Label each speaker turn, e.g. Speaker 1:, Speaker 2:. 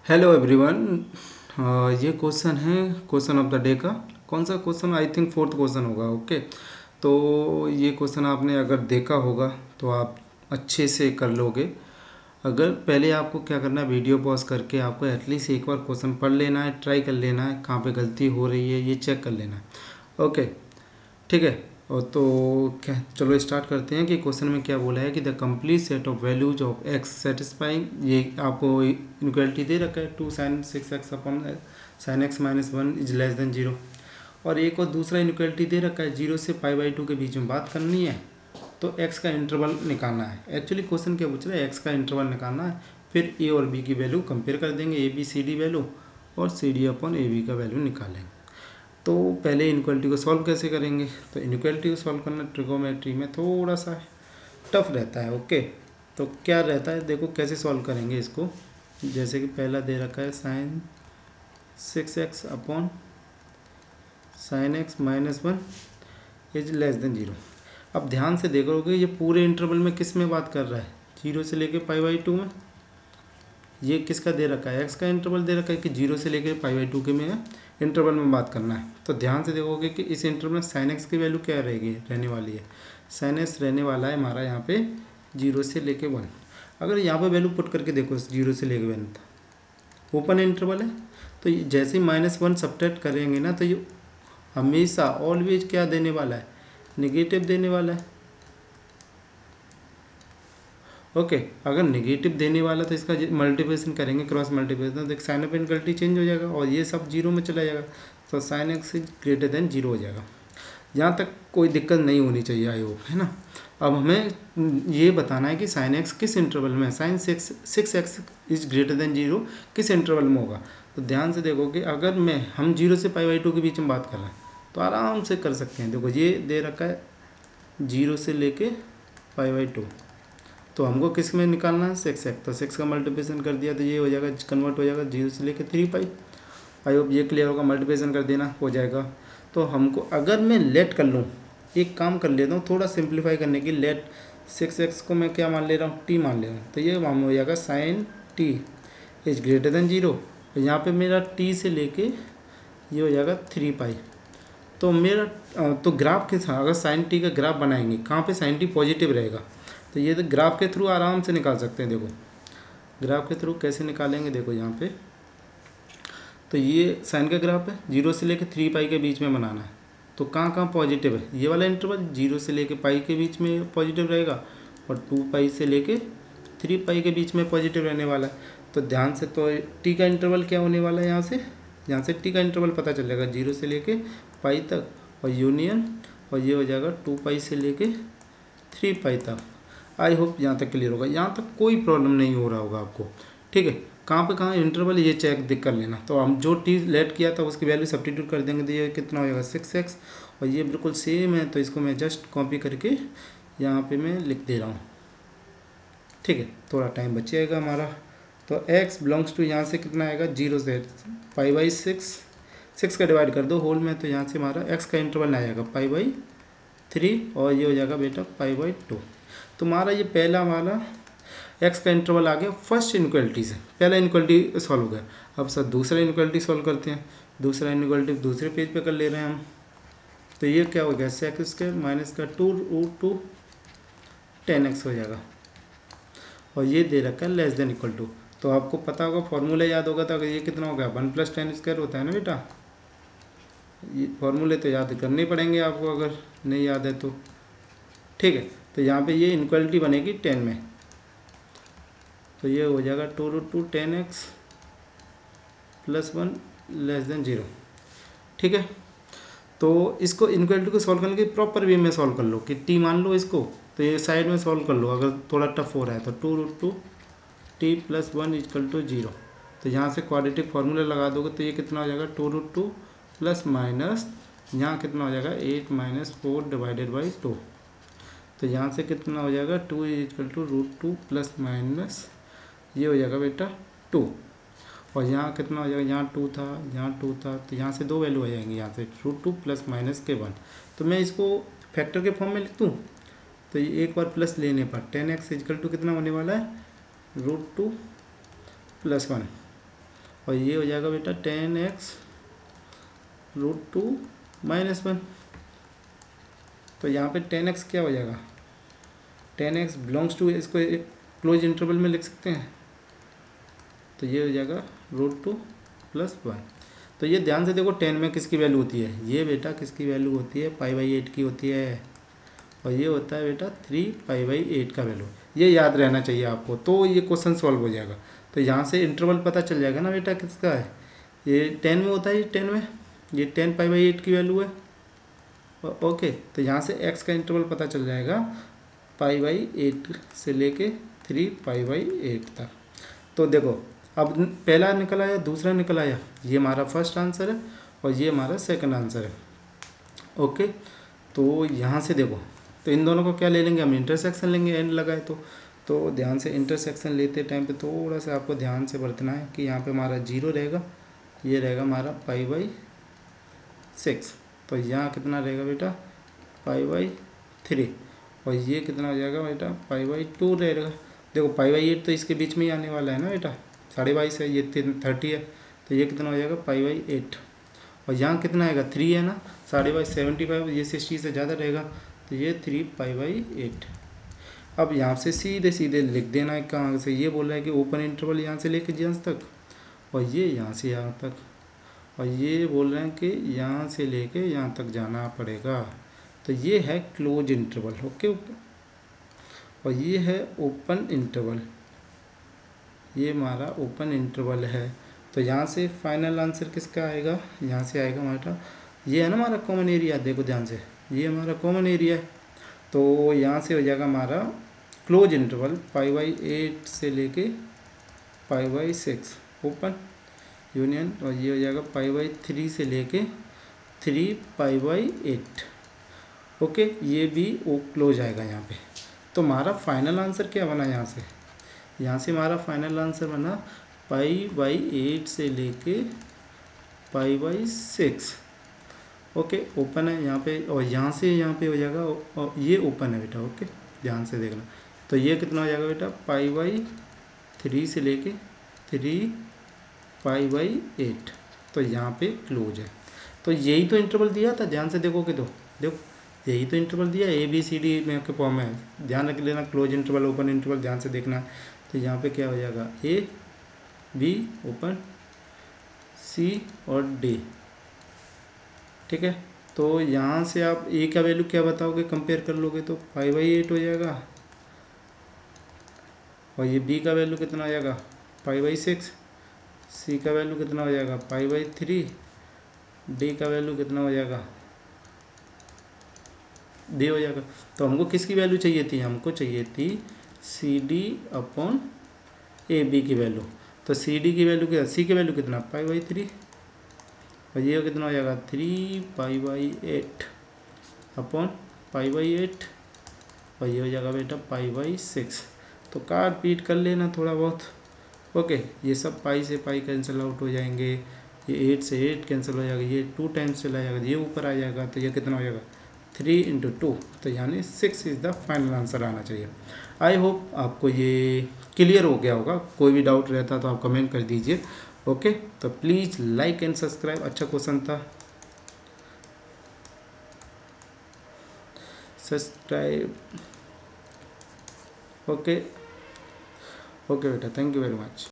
Speaker 1: Hello everyone. ये question है, question of the day का। कौन सा question? I think fourth question होगा। ओके, तो ये क्वेश्चन आपने अगर देखा होगा तो आप अच्छे से कर लोगे। अगर पहले आपको क्या करना है, वीडियो पॉज करके आपको एटलीस्ट एक बार क्वेश्चन पढ़ लेना है, ट्राई कर लेना है, कहाँ पे गलती हो रही है ये चेक कर लेना है। ओके, ठीक है। और तो क्या, चलो स्टार्ट करते हैं कि क्वेश्चन में क्या बोला है कि the complete set of values of x satisfying, ये आपको इनक्वलिटी दे रखा है 2 sin 6x upon sin x minus 1 is less than 0। और एक और दूसरा इनक्वलिटी दे रखा है 0 से π/2 के बीच में बात करनी है, तो x का इंटरवल निकालना है। एक्चुअली क्वेश्चन क्या पूछ रहा है, x का इंटरवल निकालना है, फिर a और b की वैल्यू कंपेयर कर देंगे, A B C D value, और C D upon A B का वैल्यू निकालेंगे। तो पहले इनक्वलिटी को सॉल्व कैसे करेंगे? तो इनक्वलिटी को सॉल्व करना ट्रिगोमेट्री में थोड़ा सा टफ रहता है। ओके, तो क्या रहता है, देखो कैसे सॉल्व करेंगे इसको। जैसे कि पहला दे रखा है sin 6x upon sin x minus 1 is less than 0। अब ध्यान से देखोगे ये पूरे इंटरवल में किस में बात कर रहा है, 0 से लेके π/2 में। ये किसका दे रखा है, एक्स का इंटरवल दे रखा है कि 0 से लेकर π/2 के में इंटरवल में बात करना है। तो ध्यान से देखोगे कि इस इंटरवल में साइन एक्स की वैल्यू क्या रहेगी, रहने वाली है, साइन एक्स रहने वाला है हमारा यहाँ पे 0 से लेके 1। अगर यहाँ पे वैल्यू पुट करके देखो 0 से लेके 1, ओपन इंटरवल है, तो जैसे ही -1 सब्ट्रैक्ट करेंगे ना, तो ये हमेशा ऑलवेज क्या देने वाला है, निगेटिव देने वाला है। ओके, अगर नेगेटिव देने वाला तो इसका मल्टीप्लिकेशन करेंगे, क्रॉस मल्टीप्लिकेशन, तो देख साइन ऑफ इनक्वलिटी चेंज हो जाएगा और ये सब जीरो में चला जाएगा, तो sine x is greater than 0 हो जाएगा। यहाँ तक कोई दिक्कत नहीं होनी चाहिए, आई होप, है ना। अब हमें ये बताना है कि साइन एक्स किस इंटरवल में है, sign 6x is greater than 0 किस इंटरवल में होगा। तो ध्यान से देखो कि अगर हम 0 से π/2 के बीच में बात कर रहे हैं तो आराम से कर सकते हैं। देखो ये दे रखा है 0 से लेके π/2, तो हमको किस में निकालना है, 6x, तो 6 का मल्टीप्लिकेशन कर दिया तो ये हो जाएगा, कन्वर्ट हो जाएगा 0 से लेके 3π। आई होप ये क्लियर होगा, मल्टीप्लिकेशन कर देना हो जाएगा। तो हमको अगर मैं लेट कर लूँ, एक काम कर लेता हूँ थोड़ा सिंप्लीफाई करने की, लेट 6x को मैं क्या मान ले रहा हूँ, t मान ले रहा हूँ, तो ये मालूम हो जाएगा sine t is greater than 0। तो यहाँ पे मेरा t से लेके ये हो जाएगा 3π। तो मेरा तो ग्राफ के साथ अगर साइन टी का ग्राफ बनाएंगे, कहाँ पे साइन टी पॉजिटिव रहेगा, तो ये तो ग्राफ के थ्रू आराम से निकाल सकते हैं। देखो ग्राफ के थ्रू कैसे निकालेंगे, देखो यहाँ पे, तो ये साइन का ग्राफ है, 0 से लेके 3π के बीच में बनाना है। तो कहाँ कहाँ पॉजिटिव है, ये वाला इंटरवल 0 से लेके पाई के बीच में पॉजिटिव रहेगा, और 2π से लेके 3π के बीच में पॉजिटिव रहने वाला है। तो ध्यान से, तो टी का इंटरवल क्या होने वाला है, यहाँ से टी का इंटरवल पता चल जाएगा 0 से लेके पाई तक, और यूनियन, और ये हो जाएगा 2π से लेके 3π तक। आई होप यहाँ तक क्लियर होगा, यहाँ तक कोई प्रॉब्लम नहीं हो रहा होगा आपको। ठीक है, कहाँ पे कहाँ इंटरवल ये चेक कर लेना। तो हम जो टी लेट किया था उसकी वैल्यू सब्स्टिट्यूट कर देंगे, तो ये कितना हो जाएगा 6x, और ये बिल्कुल सेम है, तो इसको मैं जस्ट कॉपी करके यहाँ पे मैं लिख दे रहा हूँ। ठीक है, थोड़ा टाइम बच जाएगा हमारा। तो x बिलोंग्स टू, यहाँ से कितना आएगा 0 से π/6, 6 का डिवाइड कर दो होल में, तो यहाँ से हमारा x का इंटरवल आ जाएगा π/3, और ये हो जाएगा बेटा π/2। तो हमारा ये पहला वाला x का इंटरवल आ गया फर्स्ट इनक्वलिटी से, पहला इनक्वलिटी सॉल्व हो गया। अब सर दूसरा इनक्वलिटी सॉल्व करते हैं, दूसरा इनक्वलिटी दूसरे पेज पे कर ले रहे हैं हम। तो ये क्या हो गया, sec² माइनस का 2√2 10x हो जाएगा, और ये दे रखा है लेस देन इक्वल टू। तो आपको पता होगा, फॉर्मूला याद होगा, तो अगर ये कितना हो गया 1 + tan² होता है ना बेटा, ये फॉर्मूले तो याद करने पड़ेंगे आपको अगर नहीं याद है तो। ठीक है, तो यहाँ पे ये इनक्वलिटी बनेगी 10 में, तो ये हो जाएगा 2√2 10x + 1 लेस देन 0। ठीक है, तो इसको इनक्वलिटी को सॉल्व करने के प्रॉपर वे में सॉल्व कर लो कि t मान लो इसको, तो ये साइड में सॉल्व कर लो अगर थोड़ा टफ हो रहा है तो। 2√2 t + 1 = 0, तो यहाँ से क्वाड्रेटिक फार्मूला लगा दोगे तो ये कितना हो जाएगा 2√2 प्लस माइनस, यहाँ कितना हो जाएगा 8 - 4 / 2, तो यहाँ से कितना हो जाएगा 2 = √2 प्लस माइनस, ये हो जाएगा बेटा 2, और यहाँ कितना हो जाएगा, यहाँ 2 था, यहाँ 2 था, तो यहाँ से 2 वैल्यू आ जाएंगी, यहाँ से √2 प्लस माइनस के 1। तो मैं इसको फैक्टर के फॉर्म में लिख दूँ, तो ये एक बार प्लस लेने पर 10x = कितना होने वाला है, √2 + 1, और ये हो जाएगा बेटा 10x √2 -1। तो यहाँ पे 10x क्या हो जाएगा, 10x बिलोंग्स टू, इसको क्लोज इंटरवल में लिख सकते हैं, तो ये हो जाएगा √2 + 1। तो ये ध्यान से देखो 10 में किसकी वैल्यू होती है, ये बेटा किसकी वैल्यू होती है, π/8 की होती है, और ये होता है बेटा 3π/8 का वैल्यू। ये याद रहना चाहिए आपको, तो ये क्वेश्चन सॉल्व हो जाएगा। तो यहाँ से इंटरवल पता चल जाएगा ना बेटा किसका है, ये 10 में होता है, ये 10 में, ये 10π/8 की वैल्यू है। ओके, तो यहाँ से x का इंटरवल पता चल जाएगा π/8 से लेके 3π/8 तक। तो देखो अब पहला निकल आया, दूसरा निकल आया, ये हमारा फर्स्ट आंसर है और ये हमारा सेकंड आंसर है। ओके, तो यहाँ से देखो, तो इन दोनों को क्या ले लेंगे हम, इंटरसेक्शन लेंगे, एंड लगाए तो ध्यान से इंटरसेक्शन लेते टाइम पे थोड़ा सा आपको ध्यान से बरतना है कि यहाँ पे हमारा 0 रहेगा, ये रहेगा हमारा π/6, तो यहाँ कितना रहेगा बेटा π/3, और ये कितना हो जाएगा बेटा π/2 रहेगा। देखो π/8 तो इसके बीच में ही आने वाला है ना बेटा, 22.5 है, ये 30 है, तो ये कितना हो जाएगा π/8, और यहाँ कितना आएगा 3 है ना, 22.5 75, ये 60 से ज़्यादा रहेगा, तो ये 3π/8। अब यहाँ से सीधे सीधे लिख देना है, कहाँ से, ये बोल रहा है कि ओपन इंटरवल यहाँ से लेके यहाँ तक, और ये यहाँ से यहाँ तक, और ये बोल रहे हैं कि यहाँ से लेके यहाँ तक जाना पड़ेगा, तो ये है क्लोज इंटरवल। ओके, और ये है ओपन इंटरवल, ये हमारा ओपन इंटरवल है। तो यहाँ से फाइनल आंसर किसका आएगा, यहाँ से आएगा हमारा, ये है ना हमारा कॉमन एरिया, देखो ध्यान से, ये हमारा कॉमन एरिया है, तो यहाँ से हो जाएगा हमारा क्लोज इंटरवल π/8 से लेके π/6 ओपन यूनियन, और ये हो जाएगा π/3 से लेके 3π/8। ओके, ये भी क्लोज आएगा यहाँ पे। तो हमारा फाइनल आंसर क्या बना, यहाँ से हमारा फाइनल आंसर बना π/8 से लेके π/6। ओके, ओपन है यहाँ पे, और यहाँ से यहाँ पे हो जाएगा, और ये ओपन है बेटा। ओके, ध्यान से देखना, तो ये कितना हो जाएगा बेटा π/3 से लेके 3π/8, तो यहाँ पे क्लोज है। तो यही तो इंटरवल दिया था, ध्यान से देखोगे तो देखो, यही तो इंटरवल दिया, ABCD में के फॉर्म में, ध्यान रख लेना, क्लोज इंटरवल ओपन इंटरवल ध्यान से देखना। तो यहाँ पे क्या हो जाएगा, AB ओपन, C और D, ठीक है। तो यहाँ से आप A का वैल्यू क्या बताओगे, कंपेयर कर लोगे तो 5/8 हो जाएगा, और ये B का वैल्यू कितना हो जाएगा 5/6, C का वैल्यू कितना हो जाएगा 5/3, D का वैल्यू कितना हो जाएगा D हो जाएगा। तो हमको किसकी वैल्यू चाहिए थी, हमको चाहिए थी CD/AB की वैल्यू। तो CD की वैल्यू क्या, C की वैल्यू कितना 5/3, और ये कितना हो जाएगा 3π/8 अपॉन π/8, और ये हो जाएगा बेटा π/6। तो का रिपीट कर लेना थोड़ा बहुत। ओके, ये सब पाई से पाई कैंसिल आउट हो जाएंगे, ये 8 से 8 कैंसिल हो जाएगा, ये 2 टाइम्स चला जाएगा, ये ऊपर आ जाएगा, तो ये कितना हो जाएगा 3 × 2, तो यानी 6 इज़ द फाइनल आंसर आना चाहिए। आई होप आपको ये क्लियर हो गया होगा, कोई भी डाउट रहता तो आप कमेंट कर दीजिए। ओके, तो प्लीज़ लाइक एंड सब्सक्राइब, अच्छा क्वेश्चन था, सब्सक्राइब। ओके ओके बेटा, थैंक यू वेरी मच।